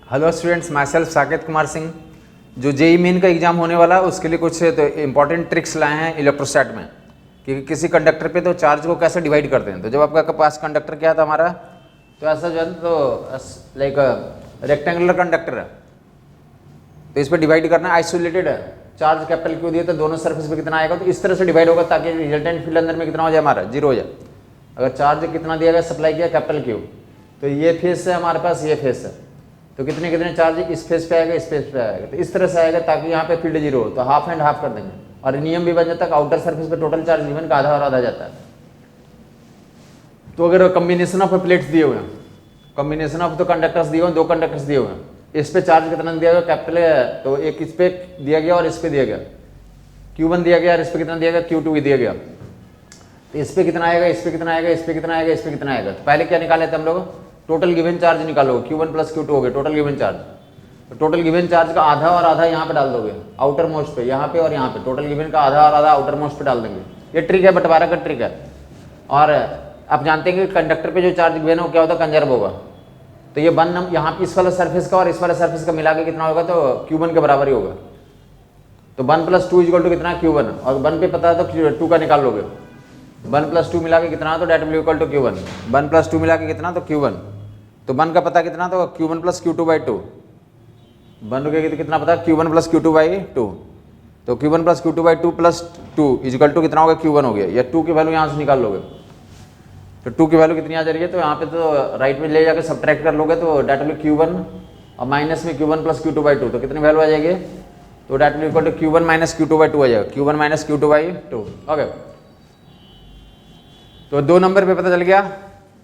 Hello students, my self Saket Kumar Singh. जो JEE main का exam होने वाला है उसके लिए कुछ तो इंपॉर्टेंट ट्रिक्स लाए हैं इलेक्ट्रोस्टैट में कि किसी कंडक्टर पे तो चार्ज को कैसे डिवाइड करते हैं। तो जब आपका पास कंडक्टर क्या था हमारा, तो ऐसा जो है तो लाइक रेक्टेंगुलर कंडक्टर है, तो इस पर डिवाइड करना आइसोलेटेड है। चार्ज कैपिटल क्यू दिए तो दोनों सरफेस पे कितना आएगा, तो इस तरह से डिवाइड होगा ताकि रिजल्टेंट फील्ड अंदर में कितना हो जाए, हमारा जीरो हो जाए। अगर चार्ज कितना दिया गया, सप्लाई किया कैपिटल क्यू, तो ये फेस है हमारे पास, ये फेस है, तो कितने कितने चार्ज इस फेस पे आएगा, इस फेस पे आएगा, तो इस तरह से आएगा ताकि यहाँ पे फील्ड जीरो हो। तो हाफ एंड हाफ कर देंगे और नियम भी बन जाता है, आउटर सरफेस पे टोटल चार्ज गिवन का आधा और आधा जाता है। तो अगर कॉम्बिनेशन ऑफ प्लेट्स दिए हुए हैं, कॉम्बिनेशन ऑफ दो कंडक्टर्स दिए हुए हैं, दो कंडक्टर्स दिए हुए हैं, इस पे चार्ज कितना दिया गया, कैपिटल है, तो एक इस पे दिया गया और इस पे दिया गया, Q1 दिया गया और इस पे कितना दिया गया, Q2 भी दिया गया। तो इस पे कितना आएगा, इस पे कितना आएगा, इस पे कितना आएगा, इस पे कितना आएगा। तो पहले क्या निकाले थे हम लोग, टोटल गिवन चार्ज निकालो, Q1 प्लस Q2 हो गया टोटल गिवन चार्ज। तो टोटल गिवन चार्ज का आधा और आधा यहाँ पे डाल दोगे, आउटर मोस्ट पे, यहाँ पे और यहाँ पे, टोटल गिवन का आधा और आधा आउटर मोस्ट पे डाल देंगे। ये ट्रिक है, बंटवारा का ट्रिक है। और आप जानते हैं कि कंडक्टर पे जो चार्ज गिवन है वो क्या होता है, कंजर्व होगा। तो ये वन यहाँ पे इस वाले सर्फेस का और इस वाले सर्फेस का मिला के कितना होगा, तो Q1 के बराबर ही होगा। तो 1 + 2 = कितना, Q1, और 1 पे पता है तो 2 का निकाल लोगे। 1 + 2 मिला के कितना, तो that will equal to Q1। 1 + 2 मिला के कितना, तो Q1। तो 1 का पता कितना, तो Q1 + Q2/2। 1 के कितना पता, Q1 + Q2/2। तो Q1 + Q2/2 + 2 = कितना होगा, Q1 हो गया। या 2 की वैल्यू यहाँ से निकाल लोगे, तो 2 की वैल्यू कितनी आ जा रही है, तो यहाँ पे तो राइट में ले जाकर सब्ट्रैक्ट कर लोगे, तो डेट विल Q1 और माइनस में Q1 + Q2/2, तो कितनी वैल्यू आ जाएगी, तो that will equal to Q1 - Q2/2 आ जाएगा, Q1 - Q2/2। ओके, तो 2 नंबर पे पता चल गया।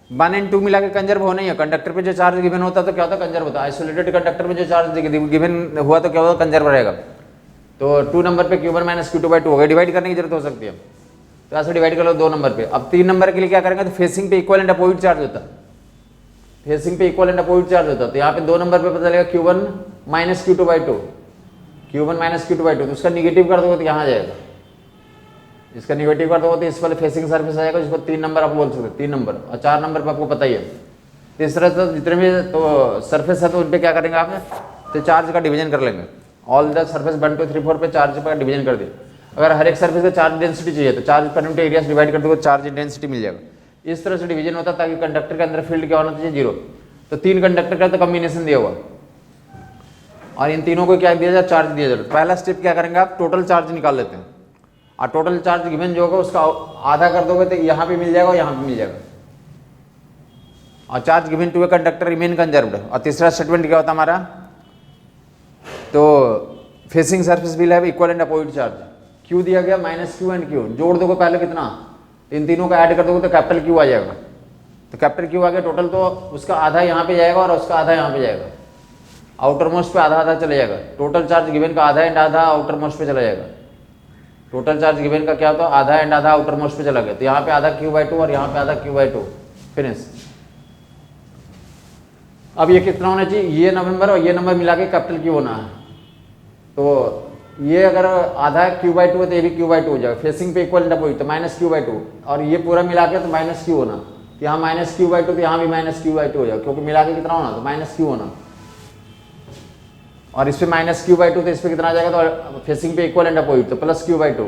1 और 2 मिला के कंजर्व होना ही है। कंडक्टर पे जो चार्ज गिवन होता है तो क्या होता है, कंजर्व होता है। आइसोलेटेड कंडक्टर में जो चार्ज गिवन हुआ तो क्या होगा, कंजर्व रहेगा। तो 2 नंबर पे Q1 - Q2/2 हो गया। डिवाइड करने की जरूरत हो सकती है, तो ऐसे डिवाइड कर लो 2 नंबर पे। अब 3 नंबर के लिए क्या करेंगे, तो फेसिंग पे इक्वल एंड अपोजिट चार्ज होता है। फेसिंग पे इक्वल एंड अपोजिट चार्ज होता है, तो यहाँ पे 2 नंबर पे पता चलेगा Q1 - Q2/2, Q1 - Q2/2, तो उसका निगेटिव कर दोगे तो यहाँ आ जाएगा। इसका निगेटिव कर दोगे तो इस वाले फेसिंग सरफेस आएगा, जिसको 3 नंबर आप बोल सकते हो, 3 नंबर। और 4 नंबर पे आपको पता ही है। इस तरह से जितने भी तो सरफेस है तो उन पे क्या करेंगे आप, तो चार्ज का डिवीजन कर लेंगे। ऑल द सरफेस 1 2 3 4 पे चार्ज का डिवीजन कर दिया। अगर हर एक सरफेस का चार्ज डेंसिटी चाहिए तो चार्ज पर यूनिट एरिया से डिवाइड कर दोगे, चार्ज डेंसिटी मिल जाएगा। इस तरह से डिवीजन होता है ताकि कंडक्टर के अंदर फील्ड क्या होना चाहिए, जीरो। तो 3 कंडक्टर का तो कॉम्बिनेशन दिया हुआ और इन तीनों को क्या दिया जाए, चार्ज दिया जाए। पहला स्टेप क्या करेंगे आप, टोटल चार्ज निकाल लेते हैं। और टोटल चार्ज गिवन जो होगा उसका आधा कर दोगे तो यहाँ पे मिल जाएगा और यहाँ पे मिल जाएगा। और charge given to a conductor remain conserved. और तीसरा स्टेटमेंट क्या होता है हमारा, तो facing surface will have equal and opposite charge. Q दिया गया -Q एंड Q, जोड़ दोगे पहले कितना, इन तीनों का ऐड कर दोगे तो कैपिटल Q आ जाएगा। तो कैपिटल Q आ गया, टोटल तो उसका आधा यहाँ पे जाएगा और उसका आधा यहाँ पे जाएगा। आउटर मोस्ट पे आधा आधा चले जाएगा। टोटल चार्ज गिवन का आधा एंड आधा आउटर मोस्ट पे चला जाएगा। टोटल चार्ज गिवन का क्या होता है, आधा एंड आधा आउटर मोस्ट पे चला गया। तो यहाँ पे आधा Q/2 और यहाँ पे आधा Q/2, फिनिश। अब ये कितना होना चाहिए, ये नंबर और ये नंबर मिला के कैपिटल Q होना है। तो ये अगर आधा Q/2 है तो ये भी Q/2 हो जाएगा। फेसिंग पे इक्वल एंड अपोजिट तो -Q/2, और ये पूरा मिला के तो -Q होना। यहाँ -Q/2 तो यहाँ भी -Q/2 हो जाएगा, क्योंकि मिला के कितना होना, तो -Q होना। और इस पे -Q/2 तो इस पे कितना आ जाएगा, तो फेसिंग पे इक्वल एंड अपोजिट तो +Q/2।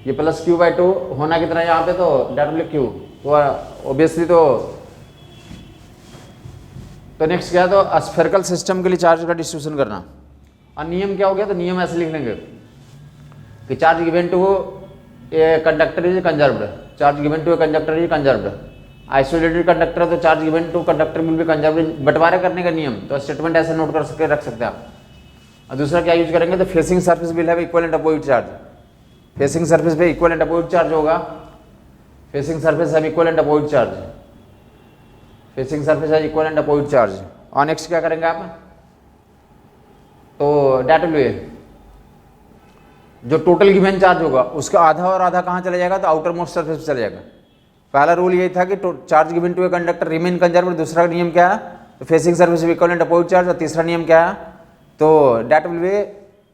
ये +Q/2 होना कितना है यहाँ पे, तो डेट विल Q। तो ऑब्वियसली तो नेक्स्ट क्या है, तो स्फेरिकल सिस्टम के लिए चार्ज का डिस्ट्रीब्यूशन करना। और नियम क्या हो गया, तो नियम ऐसे लिख लेंगे कि charge given to a conductor is conserved, charge given to a conductor is conserved. Isolated conductor है तो charge given to conductor will be conserved. बंटवारे करने का नियम, तो स्टेटमेंट ऐसे नोट कर सकते रख सकते हैं आप। और दूसरा क्या यूज करेंगे, तो facing surface will have equal and opposite charge. Facing surface पे इक्वल एंड अपोजिट चार्ज होगा। Facing surface have equal and opposite charge. Facing surface have equal and opposite charge. और नेक्स्ट क्या करेंगे आप, तो डेट विल जो total given charge होगा उसका आधा और आधा कहाँ चला जाएगा, तो आउटर मोस्ट सरफेस पे चला जाएगा। पहला रूल यही था कि charge given to a conductor remain conserved. दूसरा नियम क्या है, तो facing surface equal and opposite charge. और तीसरा नियम क्या है, तो that will be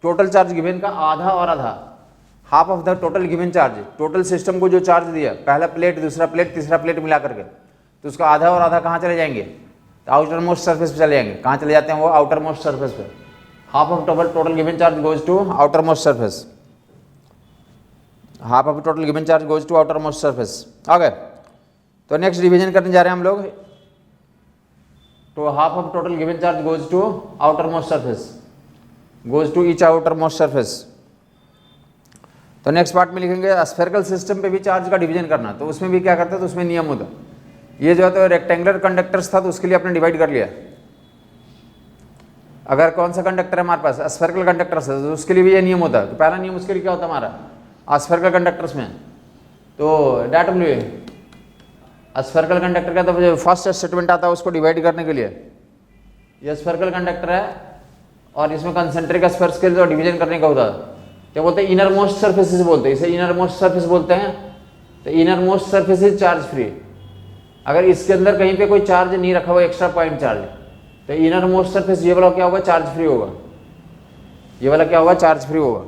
total charge given का आधा और आधा, half of the total given charge. Total system को जो चार्ज दिया, पहला प्लेट दूसरा प्लेट तीसरा प्लेट मिला करके, तो उसका आधा और आधा कहाँ चले जाएंगे, तो आउटर मोस्ट सरफेस पे चले जाएंगे। कहाँ चले जाते हैं वो? आउटर मोस्ट सरफेस पे। Half of total given charge goes to outermost surface, half of total given charge goes to outermost surface. Okay, तो नेक्स्ट डिवीजन करने जा रहे हैं हम लोग। तो half of total given charge goes to outermost surface, goes to each outermost surface. तो next part में लिखेंगे स्फेरिकल सिस्टम पे भी चार्ज का डिवीजन करना। तो उसमें भी क्या करते हैं, तो उसमें नियम होता है। ये जो है तो रेक्टेंगुलर कंडक्टर्स था तो उसके लिए आपने डिवाइड कर लिया। अगर कौन सा कंडक्टर है हमारे पास, स्फेरिकल कंडक्टर्स है, तो उसके लिए भी ये नियम होता है। तो पहला नियम उसके लिए क्या होता है हमारा, स्फेरिकल कंडक्टर्स में तो डैट डब्ल्यू स्फेरिकल कंडक्टर का तो जो फर्स्ट स्टेटमेंट आता है उसको डिवाइड करने के लिए, ये स्फेरिकल कंडक्टर है और इसमें कंसेंट्रिक स्फीयर्स के लिए तो डिवीजन करने का होता है। क्या बोलते हैं, इनर मोस्ट सरफेस बोलते हैं, इसे इनर मोस्ट सरफेस बोलते हैं। तो inner most surface is charge free. अगर इसके अंदर कहीं पे कोई चार्ज नहीं रखा हुआ, एक्स्ट्रा पॉइंट चार्ज, तो इनर मोस्ट सरफेस ये वाला क्या होगा, चार्ज फ्री होगा। ये वाला क्या होगा, चार्ज फ्री होगा।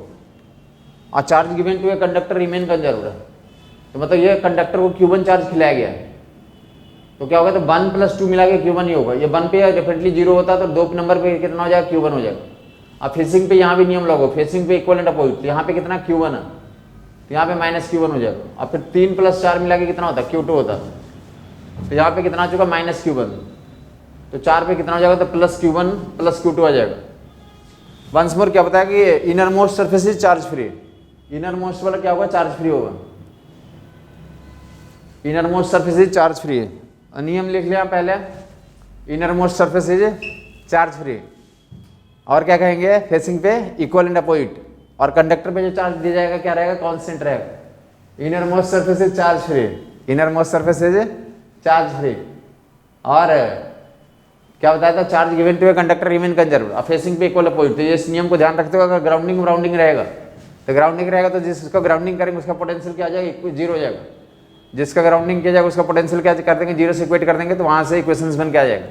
और charge given to a conductor remain conserved, तो मतलब ये कंडक्टर को Q1 चार्ज खिलाया गया है। तो क्या होगा, तो 1 + 2 मिला के Q1 ही होगा। ये 1 पे डेफिनेटली 0 होता है, तो 2 नंबर पे कितना हो जाएगा, Q1 हो जाएगा। अब फेसिंग पे यहाँ भी नियम लागू, फेसिंग पे इक्वल एंड अपोजिट, तो यहाँ पे कितना Q1 है, तो यहाँ पे -Q1 हो जाएगा। और फिर 3 + 4 मिला के कितना होता है, Q2 होता है। तो यहाँ पे कितना आ चुका, -Q1, तो 4 पे कितना हो जाएगा, तो +Q1 + Q2 आ जाएगा। वंस मोर क्या बताया कि inner most surface is charge free, inner most वाला क्या होगा, चार्ज फ्री होगा। Inner most surface is charge free है, नियम लिख लिया पहले, inner most surface is charge free. और क्या कहेंगे, फेसिंग पे इक्वल एंड अपोजिट, और कंडक्टर पे जो चार्ज दिया जाएगा क्या रहेगा, कांस्टेंट रहेगा। Inner most surface is charge free, inner most surface is charge free. और क्या बताया था, charge given to a conductor remain conserved, और फेसिंग पे इक्वल अपोजिट। तो इस नियम को ध्यान रखते हुए अगर ग्राउंडिंग रहेगा, तो ग्राउंडिंग रहेगा तो जिसको ग्राउंडिंग करेंगे उसका पोटेंशियल क्या आ जाएगा, 0 हो जाएगा। जिसका ग्राउंडिंग किया जाएगा उसका पोटेंशियल क्या कर देंगे, 0 से इक्वेट कर देंगे, तो वहाँ से इक्वेशंस बन के आ जाएगा।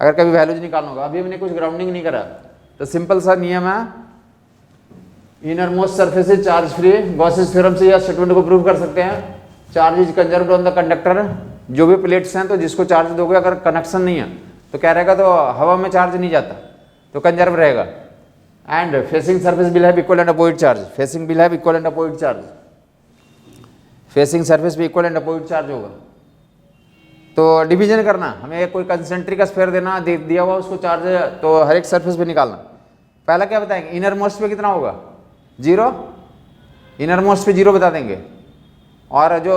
अगर कभी वैल्यूज निकालना होगा, अभी हमने कुछ ग्राउंडिंग नहीं करा, तो सिंपल सा नियम है, inner most surface is charge free. Gauss's theorem से यह स्टेटमेंट को प्रूव कर सकते हैं। Charge is conserved on the conductor, जो भी प्लेट्स हैं तो जिसको चार्ज दोगे, अगर कनेक्शन नहीं है तो क्या रहेगा, तो हवा में चार्ज नहीं जाता, तो कंजर्व रहेगा। And facing surface will have equal and opposite charge, facing will have equal and opposite charge, facing surface भी इक्वल एंड अपोजिट चार्ज होगा। तो डिवीजन करना, हमें कोई कंसेंट्रिक स्फीयर देना दिया हुआ उसको चार्ज, तो हर एक सरफेस पे निकालना। पहला क्या बताएंगे, इनर मोस्ट पे कितना होगा, 0, इनर मोस्ट पे 0 बता देंगे। और जो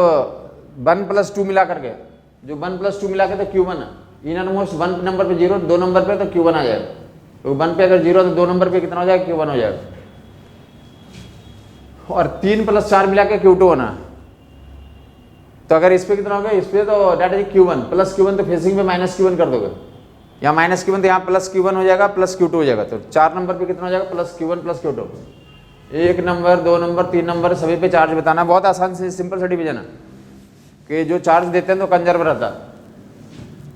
1 + 2 मिला करके, जो 1 + 2 मिला के तो Q1 है, इनर मोस्ट 1 नंबर पे 0, 2 नंबर पे तो Q1 आ जाएगा। तो 1 पे अगर 0 तो 2 नंबर पे कितना हो जाएगा, Q1 हो जाएगा। और 3 + 4 मिला के Q2 होना, तो अगर इस पे कितना होगा, इस पे तो डेट इज Q1 + Q1, तो फेसिंग पे -Q1 कर दोगे, यहाँ -Q1 तो यहाँ +Q1 हो जाएगा, +Q2 हो जाएगा। तो 4 नंबर पे कितना हो जाएगा, +Q1 + Q2। 1 number, 2 number, 3 number सभी पे चार्ज बताना, बहुत आसान से सिंपल सा डिवीजन है कि जो चार्ज देते हैं तो कंजर्व रहता।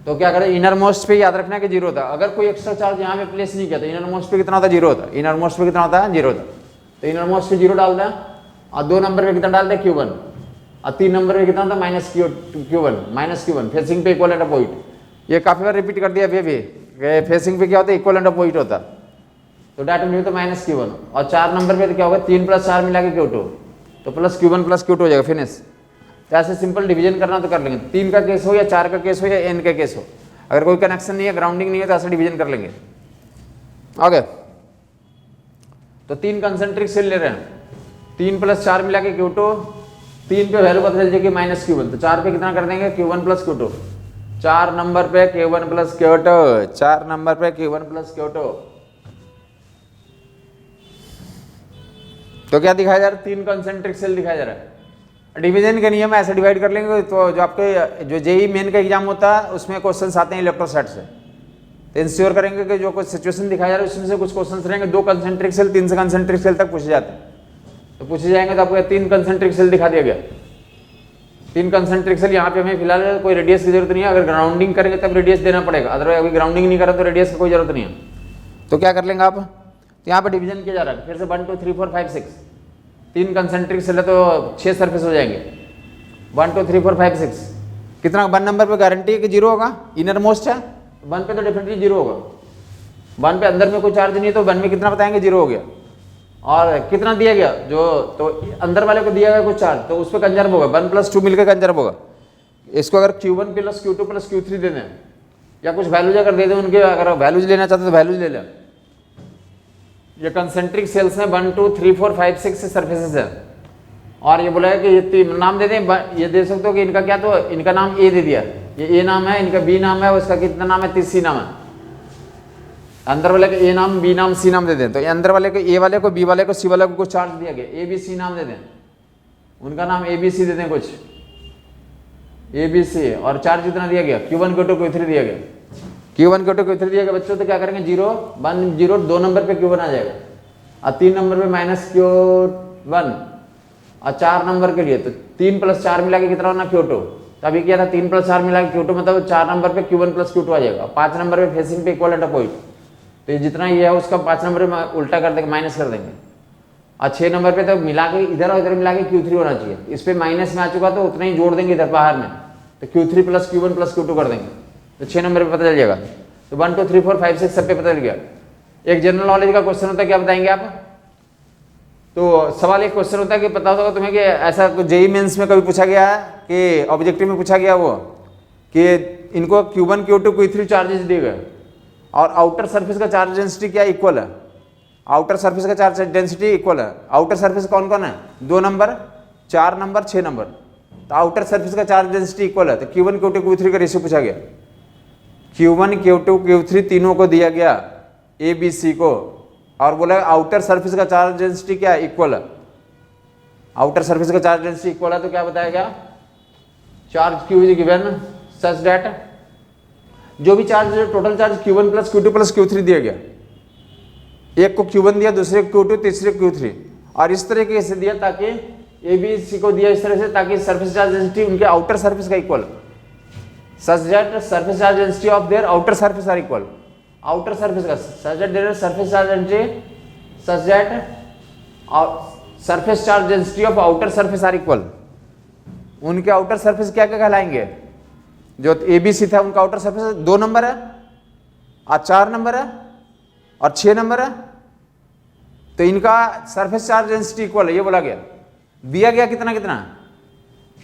तो क्या करें, इनर मोस्ट पे याद रखना है कि 0 होता। अगर कोई एक्स्ट्रा चार्ज यहाँ पे प्लेस नहीं किया तो इनर मोस्ट पे कितना होता है, 0 होता है। इनर मोस्ट पे कितना होता है, 0 होता है। तो इनर मोस्ट पे 0 डाल दें, और 2 नंबर पे कितना डाल दें, Q1, और 3 नंबर पे कितना था, -Q1, फेसिंग पे इक्वल एंड अपोजिट। ये काफी बार रिपीट कर दिया अभी भी, फेसिंग पे क्या होता है, इक्वल एंड अपोजिट होता है। तो डेट में तो -Q1, और 4 नंबर पे तो क्या होगा, 3 + 4 मिला के Q2, तो +Q1 + Q2 हो जाएगा, फिनिश। तो ऐसे सिंपल डिवीजन करना तो कर लेंगे, 3 का केस हो या 4 का केस हो या n का केस हो। अगर कोई कनेक्शन नहीं है, ग्राउंडिंग नहीं है, तो ऐसे डिवीजन कर लेंगे। ओके, तो 3 कंसेंट्रिक सेल ले रहे हैं, 3 + 4 मिला के Q2, 3 पे वैल्यू बदल जाएगी -Q1, तो 4 पे कितना कर देंगे, Q1 + Q2। 4 नंबर पे Q1 + Q2, 4 नंबर पे Q1 + Q2। तो क्या दिखाया जा रहा है, 3 कंसेंट्रिक सेल दिखाया जा रहा है। डिवीजन के नियम ऐसे डिवाइड कर लेंगे, तो जो आपके जो जेई मेन का एग्जाम होता है उसमें क्वेश्चंस आते हैं इलेक्ट्रोस्टैट से, तो इंश्योर करेंगे कि जो कुछ सिचुएशन दिखाया जा रहा है उसमें से कुछ क्वेश्चंस रहेंगे 2 कंसेंट्रिक सेल, 3 से कंसेंट्रिक सेल तक पूछे जाते हैं। तो पूछे जाएंगे तो आपको 3 कंसेंट्रिक सेल दिखा दिया गया। 3 कंसेंट्रिक सेल यहाँ पे हमें फिलहाल कोई रेडियस की जरूरत नहीं है, अगर ग्राउंडिंग करेंगे तब रेडियस देना पड़ेगा, अदरवाइज अभी ग्राउंडिंग नहीं करा तो रेडियस की कोई जरूरत नहीं है। तो क्या कर लेंगे आप, तो यहाँ पर डिवीजन किया जा रहा है, फिर से 1 2 3 4 5 6, 3 कंसेंट्रिक सेल है तो 6 सरफेस हो जाएंगे, 1 2 3 4 5 6। कितना 1 नंबर पे गारंटी है कि 0 होगा, इनर मोस्ट है, 1 पे तो डेफिनेटली 0 होगा, 1 पे अंदर में कोई चार्ज नहीं है तो 1 में कितना बताएंगे 0 हो गया। और कितना दिया गया जो, तो अंदर वाले को दिया गया कुछ चार्ज तो उस पर कंजर्व होगा, 1 + 2 मिलकर कंजर्व होगा। इसको अगर Q1 + Q2 + Q3 दे दें या कुछ वैल्यूज अगर दे दें उनके, अगर वैल्यूज लेना चाहते तो वैल्यूज ले लें। ये कंसेंट्रिक सेल्स हैं 1 2 3 4 5 6 सरफेसेस है, और ये बोला है कि ये 3 नाम दे दें, ये दे सकते हो कि इनका क्या, तो इनका नाम ए दे दिया, ये ए नाम है, इनका बी नाम है, उसका कितना नाम है, सी नाम है। अंदर वाले को ए नाम, बी नाम, सी नाम दे दें, तो अंदर वाले को ए वाले को, बी वाले को, सी वाले को कुछ चार्ज दिया गया, ए बी सी नाम दे दें, उनका नाम ए बी सी दे दें कुछ ए बी सी, और चार्ज कितना दिया गया Q1 Q2 Q3 दिया गया, Q1 Q2 Q3 दिया गया बच्चों। तो क्या करेंगे 0 1 0, 2 नंबर पे Q1 आ जाएगा और 3 नंबर पे -Q1, और 4 नंबर के लिए तो 3 + 4 मिला के कितना होना Q2, तो अभी क्या था 3 + 4 मिला के Q2, मतलब 4 नंबर पे Q1 + Q2 आ जाएगा। 5 नंबर पे फेसिंग पे इक्वल एट अ पॉइंट, तो ये जितना ये है उसका 5 नंबर में उल्टा कर देंगे, माइनस कर देंगे। और 6 नंबर पे तो मिला के इधर और इधर मिला के Q3 होना चाहिए, इस पे माइनस में आ चुका तो उतना ही जोड़ देंगे इधर बाहर में, तो Q3 + Q1 + Q2 कर देंगे, तो 6 नंबर पे पता चल जाएगा। तो 1 2 3 4 5 6 सब पे पता चल गया। एक जनरल नॉलेज का क्वेश्चन होता है, क्या बताएंगे आप, तो सवाल एक क्वेश्चन होता है कि पता होगा तुम्हें कि ऐसा जेईई मेंस में कभी पूछा गया है कि ऑब्जेक्टिव में पूछा गया वो कि इनको Q1 Q2 Q3 चार्जेस दिए गए और आउटर सरफेस का चार्ज डेंसिटी क्या इक्वल है, आउटर सरफेस का चार्ज डेंसिटी इक्वल है। आउटर सरफेस कौन कौन है, 2 नंबर, 4 नंबर, 6 नंबर, तो आउटर सरफेस का चार्ज डेंसिटी इक्वल है। तो Q1 Q2 Q3 का रेशियो पूछा गया, Q1 Q2 Q3 तीनों को दिया गया ए बी सी को, और बोला आउटर सरफेस का चार्ज डेंसिटी क्या इक्वल है, आउटर सरफेस का चार्ज डेंसिटी इक्वल है। तो क्या बताया गया, charge Q is given such that, जो भी charge total charge Q1 + Q2 + Q3 दिया गया, एक को Q1 दिया, दूसरे को Q2, तीसरे को Q3, और इस तरीके से दिया ताकि ए बी सी को दिया इस तरह से ताकि सरफेस चार्ज डेंसिटी उनके आउटर सरफेस का equal, such that surface charge density of their outer surface are equal, outer surface का such that their surface charge density such that surface charge density of outer surface are equal. उनके outer surface क्या क्या कहलाएंगे, जो A B C था उनका outer surface 2 number है और 4 नंबर है और 6 नंबर है, तो इनका सरफेस चार्ज डेंसिटी इक्वल है, ये बोला गया। दिया गया कितना कितना,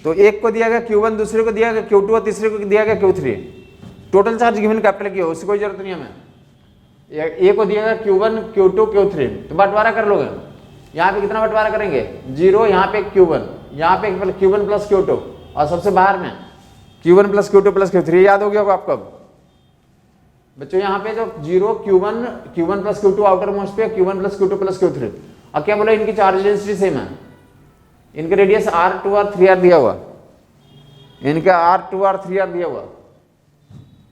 तो एक को दिया गया Q1, दूसरे को दिया गया Q2 और तीसरे को दिया गया Q3, total charge given capital की हो, उसकी कोई जरूरत नहीं है हमें। ए को दिया गया Q1 Q2 Q3, तो बंटवारा कर लोगे, यहाँ पे कितना बंटवारा करेंगे 0, यहाँ पे Q1, यहाँ पे Q1 + Q2, और सबसे बाहर में Q1 + Q2 + Q3, याद हो गया होगा आपको। बच्चों यहाँ पे जो 0 Q1 + Q2 आउटर मोस्ट पे, Q1 + Q2 + Q3, और क्या बोला इनकी चार्ज डेंसिटी सेम है, इनके रेडियस R2 और 3R दिया हुआ, इनका R2 और 3R दिया हुआ,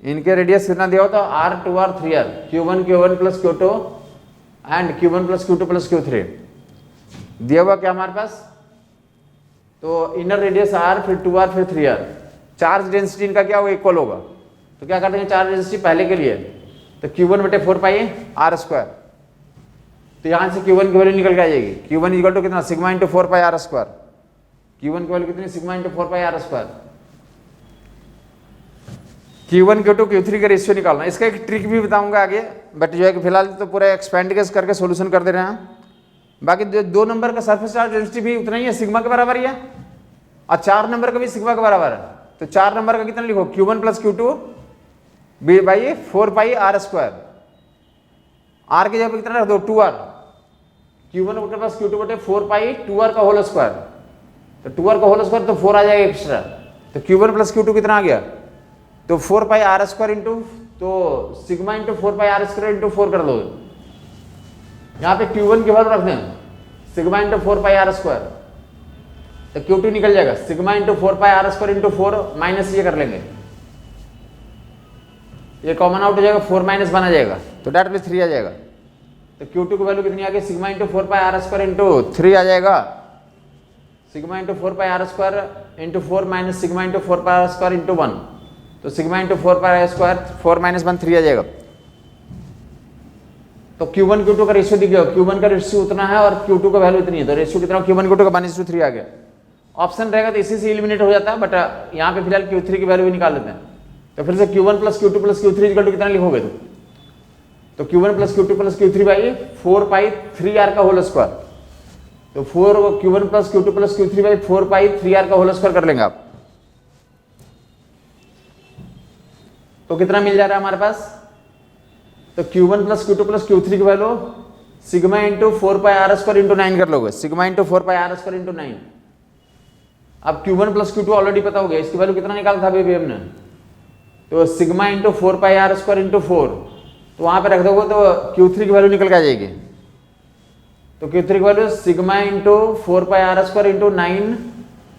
इनके रेडियस कितना दिया हुआ, तो R2 और 3R, Q1 + Q2 and Q1 + Q2 + Q3 दिया हुआ क्या हमारे पास, तो इनर रेडियस R, फिर 2R, फिर 3R, चार्ज डेंसिटी इनका क्या होगा इक्वल होगा। तो क्या कर देंगे चार्ज डेंसिटी पहले के लिए, तो Q1/4πr², तो यहाँ से Q1 की वैल्यू निकल के आ जाएगी, Q1 = कितना सिग्मा × 4πr², Q1 की वैल्यू कितनी sigma × 4πr²। Q1 Q2 Q3 का रेशियो निकालना, इसका एक ट्रिक भी बताऊंगा आगे, बट जो है कि फिलहाल तो पूरा एक्सपेंड करके सोल्यूशन कर दे रहे हैं। बाकी जो 2 नंबर का सरफेस चार्ज डेंसिटी भी उतना ही है, सिग्मा के बराबर ही है, और 4 नंबर का भी सिग्मा के बराबर है। तो 4 नंबर का कितना लिखो, Q1 + Q2 4πr², R की जगह कितना रख दो 2R, Q1 + Q2/4π 2R का होल स्क्वायर, तो 2R का होल स्क्वायर तो 4 आ जाएगा एक्स्ट्रा, तो Q1 + Q2 कितना आ गया, तो 4πr² इंटू, तो सिग्मा × 4πr² इंटू 4 कर दो, यहाँ पे Q1 की वैल्यू रख दें सिग्मा × 4πr², तो Q2 निकल जाएगा सिग्मा × 4πr² इंटू 4 माइनस ये कर लेंगे, ये कॉमन आउट हो जाएगा, 4 - 1 आ जाएगा, तो डेट में 3 आ जाएगा। तो Q2 की वैल्यू कितनी आ गई, सिग्मा × 4πr² इंटू 3 आ जाएगा, sigma × 4πr² into 4 minus sigma × 4πr² into 1, तो सिग्मा × 4πr², 4 - 1 3 आ जाएगा। तो Q1 Q2 का रेशियो दिख गया, Q1 का रेशियो उतना है और Q2 का वैल्यू इतनी है, तो रेशियो कितना Q1 Q2 का 1:3 आ गया। ऑप्शन रहेगा तो इसी से एलिमिनेट हो जाता है, बट यहाँ पे फिलहाल Q3 की वैल्यू भी निकाल लेते हैं। तो फिर से Q1 plus Q2 plus Q3 equal to कितना लिखोगे तो Q1 plus Q2 plus Q3 by 4 pi 3R का होल स्क्वायर। तो Q1 plus Q2 plus Q3 by 4 pi 3R का होल स्क्वायर कर लेंगे आप। तो कितना मिल जा रहा है हमारे पास, तो Q1 plus Q2 plus Q3 की value sigma into 4 pi R square into 9 कर लोगे, sigma into 4 pi R square into 9। अब Q1 प्लस Q2 ऑलरेडी पता हो गया, इसकी वैल्यू कितना निकाला था अभी हमने, तो sigma into 4 pi R square into 4, तो वहां पे रख दोगे तो Q3 की वैल्यू निकल के आ जाएगी। तो Q3 की value sigma into 4 pi R square into 9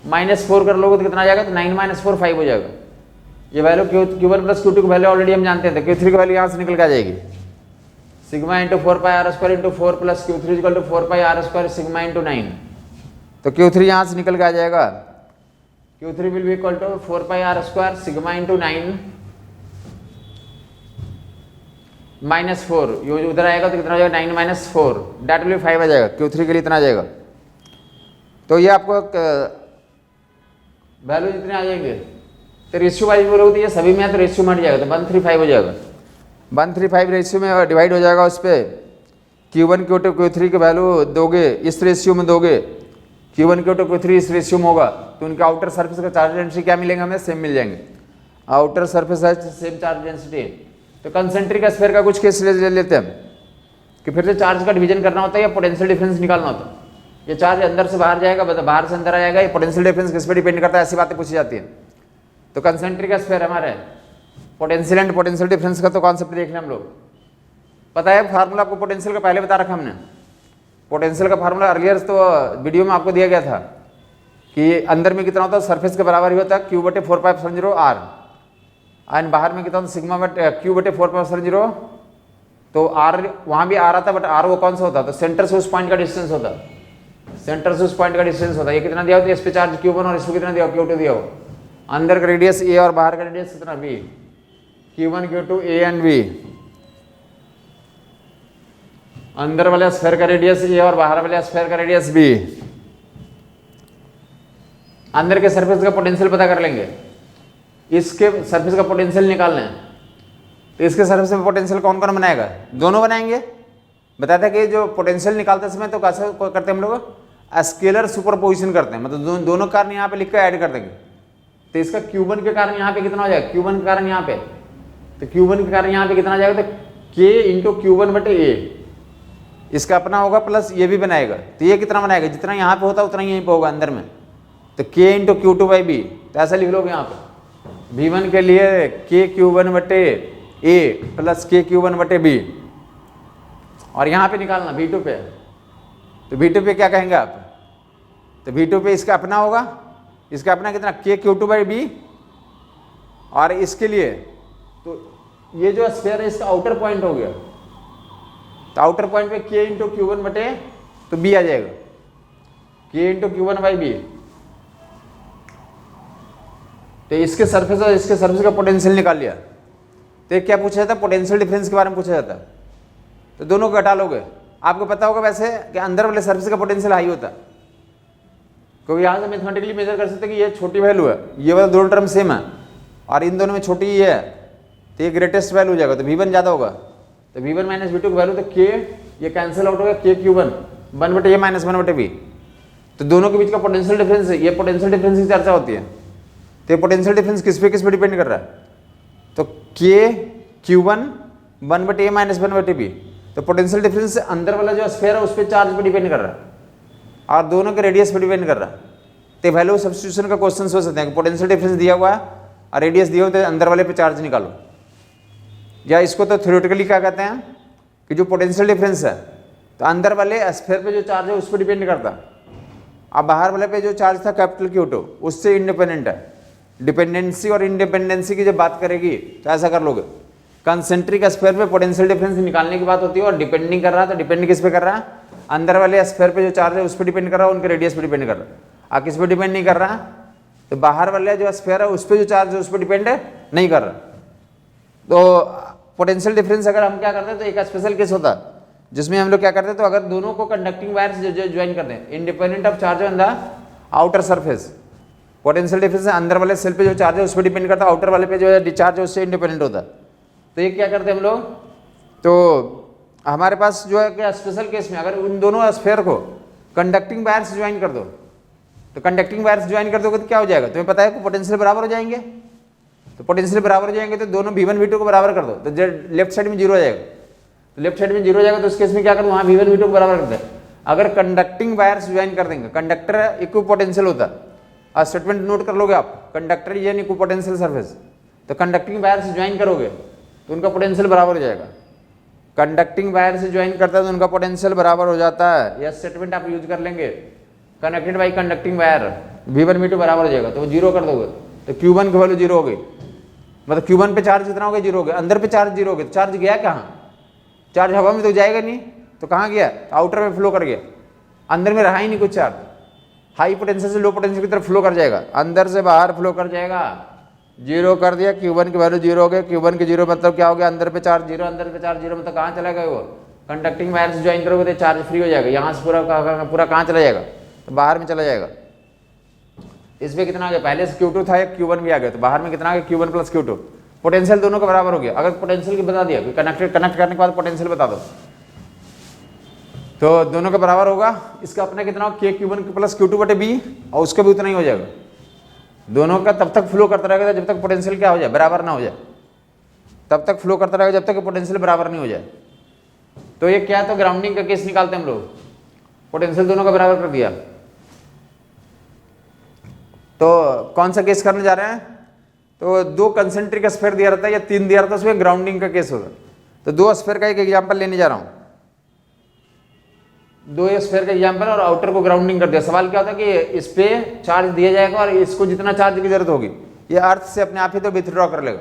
minus 4 कर लोगे तो कितना आ जाएगा, तो 9 माइनस 4 5 हो जाएगा। ये वैल्यू Q1 प्लस Q2 की वैल्यू ऑलरेडी हम जानते हैं, तो Q3 की वैल्यू यहाँ से निकल के आ जाएगी, sigma into 4 pi R square into 4 plus Q3 equal to 4 pi R square sigma into 9। तो Q3 यहाँ से निकल के आ जाएगा, Q3 will be equal to 4 pi R square sigma into 9 minus 4, ये उधर आएगा तो कितना हो जाएगा 9 माइनस 4, डेट विल बी 5 आ जाएगा, Q3 के लिए इतना आ जाएगा। तो ये आपको वैल्यू जितने आ जाएंगे, तो रेशियो वाइज बोलोगे तो ये सभी में है तो रेशियो में हट जाएगा, तो 135 हो जाएगा, 135 रेशियो में डिवाइड हो जाएगा। उस पर Q1 Q2 Q3 की वैल्यू दोगे इस रेशियो में दोगे, Q1 Q2 Q3 इस रेशियो में होगा, तो उनके आउटर सरफेस का चार्ज डेंसिटी क्या मिलेंगे हमें, सेम मिल जाएंगे, आउटर सरफेस है सेम चार्ज डेंसिटी। तो कंसेंट्रिक स्फीयर का कुछ केस ले लेते हैं कि फिर से चार्ज का डिवीजन करना होता है या पोटेंशियल डिफरेंस निकालना होता है, ये चार्ज अंदर से बाहर जाएगा, बाहर से अंदर आ जाएगा, ये पोटेंशियल डिफरेंस किस पे डिपेंड करता है, ऐसी बातें पूछी जाती है। तो कंसेंट्रिक स्फीयर हमारे पोटेंशियल एंड पोटेंशियल डिफरेंस का तो कॉन्सेप्ट देख लें हम लोग, पता है फार्मूला आपको पोटेंशियल का पहले बता रखा हमने, पोटेंशियल का फार्मूला अर्लियर तो वीडियो में आपको दिया गया था कि अंदर में कितना होता है, सरफेस के बराबर ही होता है Q/4πε0R, एंड बाहर में कितना होता है सिग्मा Q/4πε0, तो R वहाँ भी R आता है, बट R वो कौन सा होता है, तो सेंटर से उस पॉइंट का डिस्टेंस होता है, सेंटर से उस पॉइंट का डिस्टेंस होता है। ये कितना दिया होता है, इस पे चार्ज Q1 और इस पे कितना दिया हो, Q2 दिया हो, अंदर का रेडियस A और बाहर का रेडियस कितना B, Q1 Q2 A and B, अंदर वाले स्फीयर का रेडियस A और बाहर वाले स्फीयर का रेडियस B। अंदर के सरफेस का पोटेंशियल पता कर लेंगे, इसके सरफेस का पोटेंशियल निकालना है, तो इसके सरफेस में पोटेंशियल कौन कौन बनाएगा, दोनों बनाएंगे। बताते हैं कि जो पोटेंशियल निकालते समय तो कैसे करते हैं हम लोग, स्केलर सुपरपोजिशन करते हैं, मतलब दोनों कारण यहाँ पे लिख कर ऐड कर देंगे। तो इसका Q1 के कारण यहाँ पे कितना हो जाएगा, Q1 के कारण यहाँ पे, तो Q1 के कारण यहाँ पे कितना आ जाएगा, तो K इंटू Q1 बटे A, इसका अपना होगा प्लस ये भी बनाएगा, तो ये कितना बनाएगा, जितना यहाँ पे होता है उतना यहीं पे होगा अंदर में, तो K into Q2 by B, तो ऐसा लिख लोगे यहाँ पे V1 के लिए K Q1 बटे A प्लस K Q1 बटे B, और यहाँ पे निकालना V2 पे, तो V2 पे क्या कहेंगे आप, तो V2 पे इसका अपना होगा, इसका अपना कितना K Q2 बाई B, और इसके लिए तो ये जो स्फीयर है इसका आउटर पॉइंट हो गया, तो आउटर पॉइंट पे K इंटू Q1 बटे तो B आ जाएगा, K into Q1 by B। तो इसके सरफेस और इसके सरफेस का पोटेंशियल निकाल लिया, तो क्या पूछा जाता है, पोटेंशियल डिफरेंस के बारे में पूछा जाता है, तो दोनों को घटा लोगे। आपको पता होगा वैसे कि अंदर वाले सरफेस का पोटेंशियल हाई होता है, क्योंकि यहाँ से मैथमेटिकली मेजर कर सकते हैं कि ये छोटी वैल्यू है, ये वाला दोनों टर्म सेम है, और इन दोनों में छोटी ये है, तो ये ग्रेटेस्ट वैल्यू हो जाएगा, तो V1 ज़्यादा होगा, तो V1 माइनस V2 की वैल्यू, तो K ये कैंसिल आउट होगा, K Q1 1 बटे A माइनस 1 बटे B, तो दोनों के बीच का पोटेंशियल डिफरेंस है, ये पोटेंशियल डिफरेंस की चर्चा होती है। तो ये पोटेंशियल डिफरेंस किस पे डिपेंड कर रहा है, तो K Q1 1 बटे A माइनस 1 बटे B, तो पोटेंशियल डिफरेंस अंदर वाला जो स्फीयर है उस पर चार्ज पे डिपेंड कर रहा है, और दोनों के रेडियस पे डिपेंड कर रहा है। तो वैल्यू सब्स्टिट्यूशन का क्वेश्चन हो सकते हैं, पोटेंशियल डिफरेंस दिया हुआ है और रेडियस दिया हुआ है, तो अंदर वाले पे चार्ज निकालो, या इसको तो थ्योरेटिकली क्या कहते हैं कि जो पोटेंशियल डिफरेंस है तो अंदर वाले स्फीयर पे जो चार्ज है उस पर डिपेंड करता है, अब बाहर वाले पे जो चार्ज था कैपिटल Q2 उससे इंडिपेंडेंट है। डिपेंडेंसी और इंडिपेंडेंसी की जब बात करेगी तो ऐसा कर लोगे, कंसेंट्रिक स्फीयर पे पोटेंशियल डिफरेंस निकालने की बात होती है, और डिपेंडिंग कर रहा है, तो डिपेंड किस पे कर रहा है, अंदर वाले स्फीयर पे जो चार्ज है उस पर डिपेंड कर रहा है, उनके रेडियस पे डिपेंड कर रहा है। और किस पे डिपेंड नहीं कर रहा है, तो बाहर वाले जो स्फीयर है उस पर जो चार्ज है उस पर डिपेंड नहीं कर रहा। तो पोटेंशियल डिफरेंस अगर हम क्या करते हैं, तो एक स्पेशल केस होता है जिसमें हम लोग क्या करते हैं, तो अगर दोनों को कंडक्टिंग वायर से ज्वाइन करते हैं independent of charge on the outer surface, potential difference अंदर वाले सेल पे जो चार्ज है उस पर डिपेंड करता है, आउटर वाले पे जो है डिस्चार्ज है उससे इंडिपेंडेंट होता है। तो ये क्या करते हैं हम लोग, तो हमारे पास जो है क्या स्पेशल केस में अगर उन दोनों स्फीयर को कंडक्टिंग वायर से ज्वाइन कर दो, तो कंडक्टिंग वायर से ज्वाइन कर दोगे तो क्या हो जाएगा, तुम्हें पता है कि पोटेंशियल बराबर हो जाएंगे। तो पोटेंशियल बराबर हो जाएंगे तो दोनों V1 V2 को बराबर कर दो, तो लेफ्ट साइड में जीरो हो जाएगा। तो लेफ्ट साइड में जीरो हो जाएगा तो उस केस में क्या करूँ, वहाँ V1 V2 को बराबर करते हैं। अगर कंडक्टिंग वायर से ज्वाइन कर देंगे, कंडक्टर इक्विपोटेंशियल होता है, स्टेटमेंट नोट कर लोगे आप, कंडक्टर ये इक्विपोटेंशियल सरफेस, तो कंडक्टिंग वायर से ज्वाइन करोगे तो उनका पोटेंशियल बराबर हो जाएगा। कंडक्टिंग वायर से ज्वाइन करता है तो उनका पोटेंशियल बराबर हो जाता है। यह स्टेटमेंट आप यूज कर लेंगे, connected by conducting wire V1 V2 बराबर हो जाएगा, तो वो जीरो कर दोगे तो Q1 की वैल्यू जीरो हो गई, मतलब Q1 पे चार्ज कितना हो गया, जीरो हो गया। अंदर पे चार्ज जीरो हो गया, तो चार्ज गया कहाँ, चार्ज हवा में तो जाएगा नहीं, तो कहाँ गया, आउटर में फ्लो कर गया, अंदर में रहा ही नहीं कुछ चार्ज, हाई पोटेंशियल से लो पोटेंशियल की तरफ फ्लो कर जाएगा, अंदर से बाहर फ्लो कर जाएगा, जीरो कर दिया, Q1 की वैल्यू जीरो हो गया। Q1 की जीरो मतलब क्या हो गया, अंदर पे चार्ज जीरो, अंदर पे चार्ज जीरो मतलब कहाँ चला गया वो, कंडक्टिंग वायर से ज्वाइन करोगे तो चार्ज फ्री हो जाएगा, यहाँ से पूरा कहाँ चला जाएगा, तो बाहर में चला जाएगा। इसमें कितना आ गया, पहले से Q2 था, Q1 भी आ गया, तो बाहर में कितना आ गया, Q1 प्लस Q2, पोटेंशियल दोनों का बराबर हो गया। अगर पोटेंशियल की बता दिया, कनेक्ट करने के बाद पोटेंशियल बता दो, तो दोनों का बराबर होगा। इसका अपना कितना हो, Q1 प्लस Q2 बटे B, और उसका भी उतना ही हो जाएगा। दोनों का तब तक फ्लो करता रहेगा जब तक पोटेंशियल क्या हो जाए, बराबर ना हो जाए, तब तक फ्लो करता रहेगा जब तक पोटेंशियल बराबर नहीं हो जाए। तो ये क्या है, तो ग्राउंडिंग का केस निकालते हैं हम लोग, पोटेंशियल दोनों का बराबर कर दिया। तो कौन सा केस करने जा रहे हैं, तो दो कंसेंट्रिक स्फीयर दिया रहता है या तीन दिया रहता है, उसमें ग्राउंडिंग का केस होगा। तो दो स्फीयर का एक एग्जांपल लेने जा रहा हूं, दो स्फीयर का एग्जांपल और आउटर को ग्राउंडिंग कर दिया। सवाल क्या होता है कि इस पे चार्ज दिया जाएगा और इसको जितना चार्ज की जरूरत होगी ये अर्थ से अपने आप ही तो विथड्रॉ कर लेगा,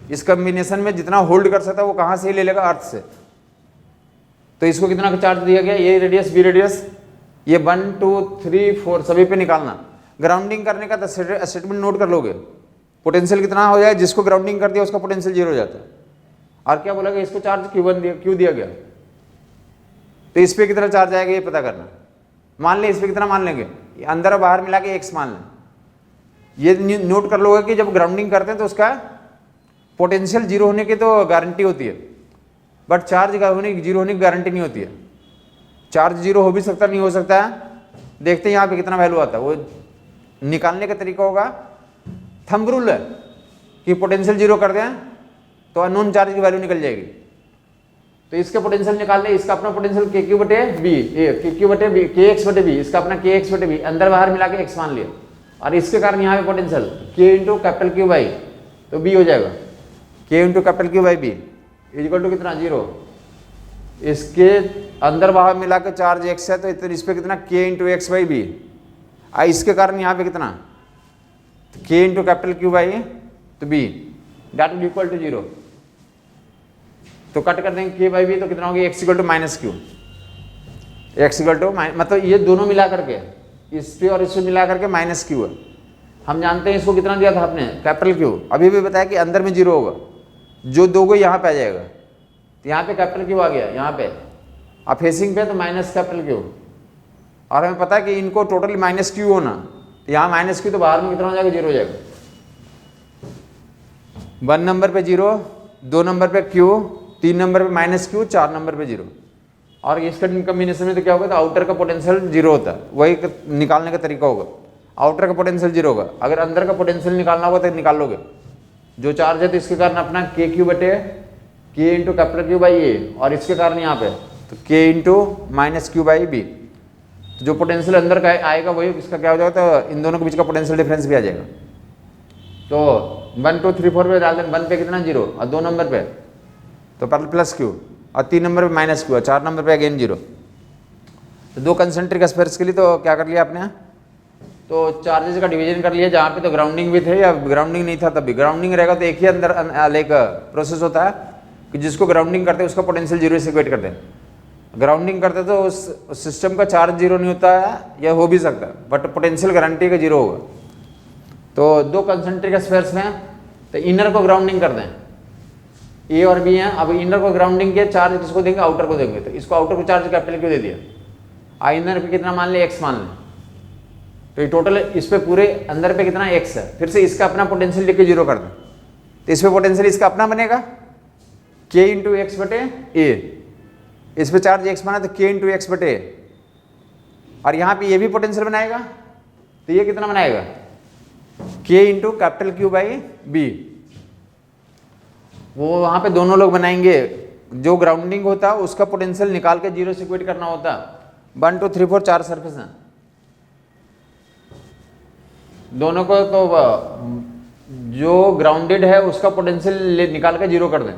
इस कॉम्बिनेशन में जितना होल्ड कर सकता है वो कहां से ही ले लेगा, अर्थ से। तो इसको कितना चार्ज दिया गया, ये रेडियस बी रेडियस, ये 1 2 3 4 सभी पे निकालना। ग्राउंडिंग करने का स्टेटमेंट नोट कर लोगे, पोटेंशियल कितना हो जाए, जिसको ग्राउंडिंग कर दिया उसका पोटेंशियल जीरो हो जाता है। और क्या बोला, इसको चार्ज क्यू दिया गया, तो इस पे कितना चार्ज आएगा ये पता करना। मान लें इस पे कितना मान लेंगे, अंदर और बाहर मिला के x मान लें। ये नोट कर लोगे कि जब ग्राउंडिंग करते हैं तो उसका पोटेंशियल जीरो होने की तो गारंटी होती है, बट चार्ज जीरो होने की गारंटी नहीं होती है। चार्ज जीरो हो भी सकता नहीं हो सकता है, देखते हैं यहाँ पे कितना वैल्यू आता है। वो निकालने का तरीका होगा, थंब रूल है कि पोटेंशियल जीरो कर दें तो अननोन चार्ज की वैल्यू निकल जाएगी। तो इसके पोटेंशियल निकाल ले, इसका अपना पोटेंशियल KQ बटे B, KQ बटे B, KX बटे B, इसका अपना KX बटे B, अंदर बाहर मिला के x मान लिया, और इसके कारण यहाँ पे potential K into capital Q by, तो B हो जाएगा K into capital Q by B equal to कितना, जीरो। इसके अंदर बाहर मिला के चार्ज x है तो इस पे कितना K into x by B, इसके कारण यहाँ पे कितना K into capital Q by तो B that will equal to zero. तो कट कर देंगे K बाई B, तो कितना होगा x equal to minus Q, x equal to मतलब ये दोनों मिला करके इस पे और इस पे मिला करके माइनस Q है। हम जानते हैं इसको कितना दिया था आपने, कैपिटल Q, अभी भी बताया कि अंदर में जीरो होगा, जो दोगे यहाँ पे आ जाएगा, तो यहाँ पे कैपिटल Q आ गया, यहाँ पे अब फेसिंग पे तो माइनस कैपिटल Q, और हमें पता है कि इनको टोटली माइनस Q होना, तो यहाँ माइनस Q तो बाहर में कितना हो जाएगा, जीरो हो जाएगा। 1 नंबर पे जीरो, 2 नंबर पे Q, 3 नंबर पे माइनस Q, 4 नंबर पे जीरो। और इसका कम्बिनेशन में तो क्या होगा, तो आउटर का पोटेंशियल जीरो होता है, वही निकालने का तरीका होगा। आउटर का पोटेंशियल जीरो होगा, अगर अंदर का पोटेंशियल निकालना होगा तो निकाल लोगे। जो चार्ज है तो इसके कारण अपना KQ बटे K into capital Q by A, और इसके कारण यहाँ पे तो K into minus Q by B। तो जो पोटेंशियल अंदर का आएगा वही इसका क्या हो जाएगा, तो इन दोनों के बीच का पोटेंशियल डिफरेंस भी आ जाएगा। तो 1 2 3 4 पे डाल दें, 1 पे कितना जीरो, और 2 नंबर पे तो प्लस Q, और 3 नंबर पे माइनस Q, और 4 नंबर पे अगेन जीरो। तो दो कंसेंट्रिक स्फीयर्स के लिए तो क्या कर लिया आपने, तो चार्जेस का डिवीजन कर लिया, जहाँ पे तो ग्राउंडिंग भी थे या ग्राउंडिंग नहीं था तब भी। ग्राउंडिंग रहेगा तो एक ही अंदर लाइक प्रोसेस होता है कि जिसको ग्राउंडिंग करते हैं उसका पोटेंशियल जीरो से इक्वेट करते हैं। ग्राउंडिंग करते तो उस सिस्टम का चार्ज जीरो नहीं होता है, या हो भी सकता है, बट पोटेंशियल गारंटी का जीरो होगा। तो दो कंसेंट्रिक स्फीयर्स में तो इनर को ग्राउंडिंग कर दें, A और B हैं, अब इनर को ग्राउंडिंग किया, चार्ज किसको देंगे, आउटर को देंगे, तो इसको आउटर को चार्ज कैपिटल Q दे दिया, इनर पे कितना मान ले, x मान लें, तो ये टोटल इस पे पूरे अंदर पे कितना x है। फिर से इसका अपना पोटेंशियल लिख के जीरो कर दें, तो इस पे पोटेंशियल इसका अपना बनेगा k इंटू एक्स बटे ए। इस पे चार्ज x बना तो k इंटू एक्स बटे ए, और यहाँ पे ये भी पोटेंशियल बनाएगा, तो ये कितना बनाएगा k into capital Q by B. वो वहाँ पे दोनों लोग बनाएंगे, जो ग्राउंडिंग होता है उसका पोटेंशियल निकाल के जीरो से इक्वेट करना होता। 1 2 3 4 4 सरफेस हैं दोनों को, तो जो ग्राउंडेड है उसका पोटेंशियल निकाल के जीरो कर दें।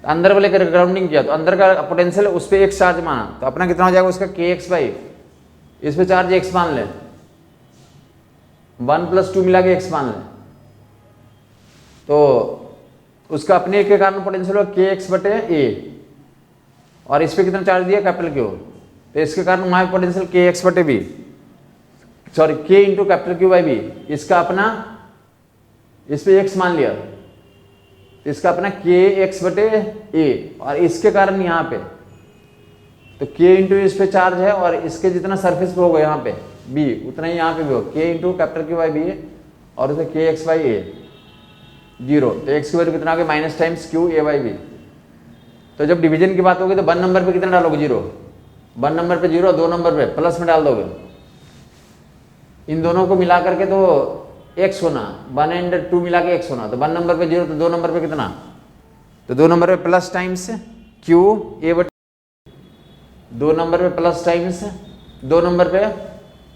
अंदर वाले का ग्राउंडिंग किया तो अंदर का पोटेंशियल उस पर एक चार्ज माना, तो अपना कितना हो जाएगा उसका के एक्स बाई, इस पे चार्ज x मान लें, 1 + 2 मिला के x मान लें, तो उसका अपने के कारण पोटेंशियल होगा के एक्स बटे ए, और इस पे कितना चार्ज दिया कैपिटल क्यू, तो इसके कारण वहां पोटेंशियल के एक्स बटे B, sorry K into capital Q by B. इसका अपना इस पे x मान लिया, इसका अपना के एक्स बटे ए, और इसके कारण यहाँ पे तो k इंटू इस पे चार्ज है, और इसके जितना सरफेस पे होगा यहाँ पे b उतना ही यहाँ पे भी होगा k into capital Q by B, और उसे K x by a zero, तो x की वैल्यू कितना होगा minus times Q a by B. तो जब डिवीजन की बात होगी तो 1 नंबर पे कितना डालोगे जीरो, 1 नंबर पे जीरो, 2 नंबर पे प्लस में डाल दोगे, इन दोनों को मिला करके तो x होना, 1 एंड 2 मिला के x होना, तो 1 नंबर पे जीरो, तो 2 नंबर पे कितना, तो 2 नंबर पे प्लस टाइम्स क्यू ए बटे, 2 नंबर पे प्लस टाइम्स 2 नंबर पे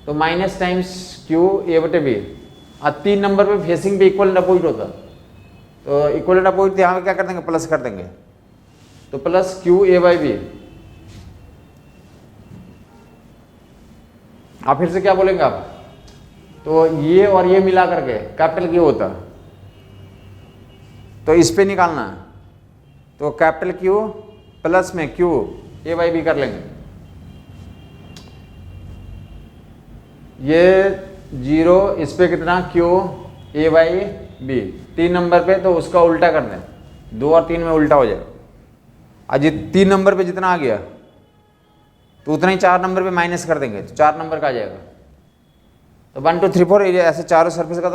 तो माइनस टाइम्स क्यू ए बटे बी, और 3 नंबर पे फेसिंग पे इक्वल अपोजिट होता, तो इक्वल अपोजिट यहाँ पे क्या कर देंगे प्लस कर देंगे, तो plus Q a by B. आप फिर से क्या बोलेंगे आप, तो ये और ये मिला करके कैपिटल क्यू होता, तो इस पे निकालना है, तो कैपिटल क्यू प्लस में क्यू ए बाई बी कर लेंगे, ये जीरो, इस पे कितना Q a by B, 3 number पे तो उसका उल्टा कर दें, 2 और 3 में उल्टा हो जाए, आज 3 नंबर पे जितना आ गया तो उतना ही 4 नंबर पे माइनस कर देंगे, तो 4 नंबर का आ जाएगा। तो 1 2 3 4 ऐसे चारों सरफेस का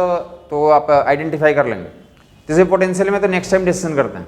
तो आप आइडेंटिफाई कर लेंगे। जैसे पोटेंशियल में तो नेक्स्ट टाइम डिस्कशन करते हैं।